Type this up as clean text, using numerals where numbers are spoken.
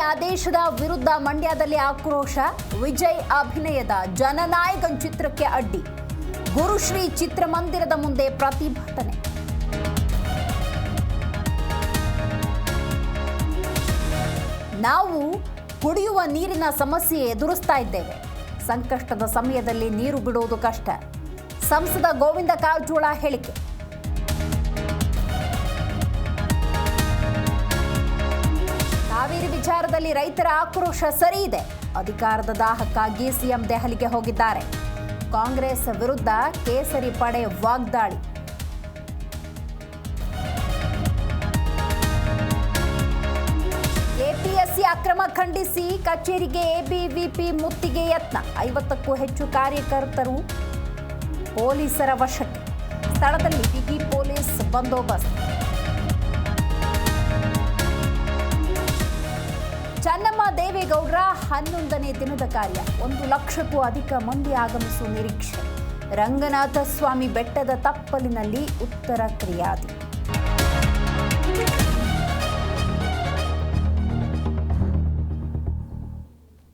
ಆದೇಶದ ವಿರುದ್ಧ ಮಂಡ್ಯದಲ್ಲಿ ಆಕ್ರೋಶ. ವಿಜಯ್ ಅಭಿನಯದ ಜನನಾಯಕನ್ ಚಿತ್ರಕ್ಕೆ ಅಡ್ಡಿ. ಗುರುಶ್ರೀ ಚಿತ್ರಮಂದಿರದ ಮುಂದೆ ಪ್ರತಿಭಟನೆ. ನಾವು ಕುಡಿಯುವ ನೀರಿನ ಸಮಸ್ಯೆ ಎದುರಿಸ್ತಾ ಇದ್ದೇವೆ. ಸಂಕಷ್ಟದ ಸಮಯದಲ್ಲಿ ನೀರು ಬಿಡುವುದು ಕಷ್ಟ. ಸಂಸದ ಗೋವಿಂದ ಕಾರಜೋಳ ಹೇಳಿಕೆ. ಕಾವೇರಿ ವಿಚಾರದಲ್ಲಿ ರೈತರ ಆಕ್ರೋಶ ಸರಿ ಇದೆ. ಅಧಿಕಾರದ ದಾಹಕ್ಕಾಗಿ ಸಿಎಂ ದೆಹಲಿಗೆ ಹೋಗಿದ್ದಾರೆ. ಕಾಂಗ್ರೆಸ್ ವಿರುದ್ಧ ಕೇಸರಿ ಪಡೆ ವಾಗ್ದಾಳಿ. ಎಪಿಎಸ್ಸಿ ಅಕ್ರಮ ಖಂಡಿಸಿ ಕಚೇರಿಗೆ ಎಬಿವಿಪಿ ಮುತ್ತಿಗೆ ಯತ್ನ. 50ಕ್ಕೂ ಹೆಚ್ಚು ಕಾರ್ಯಕರ್ತರು ಪೊಲೀಸರ ವಶಕ್ಕೆ. ಸ್ಥಳದಲ್ಲಿ ಬಿಗಿ ಪೊಲೀಸ್ ಬಂದೋಬಸ್ತ್. ಚೆನ್ನಮ್ಮ ದೇವೇಗೌಡರ 11ನೇ ದಿನದ ಕಾರ್ಯ. 1 ಲಕ್ಷಕ್ಕೂ ಅಧಿಕ ಮಂದಿ ಆಗಮಿಸುವ ನಿರೀಕ್ಷೆ. ರಂಗನಾಥ ಸ್ವಾಮಿ ಬೆಟ್ಟದ ತಪ್ಪಲಿನಲ್ಲಿ ಉತ್ತರ ಕ್ರಿಯಾದಿ.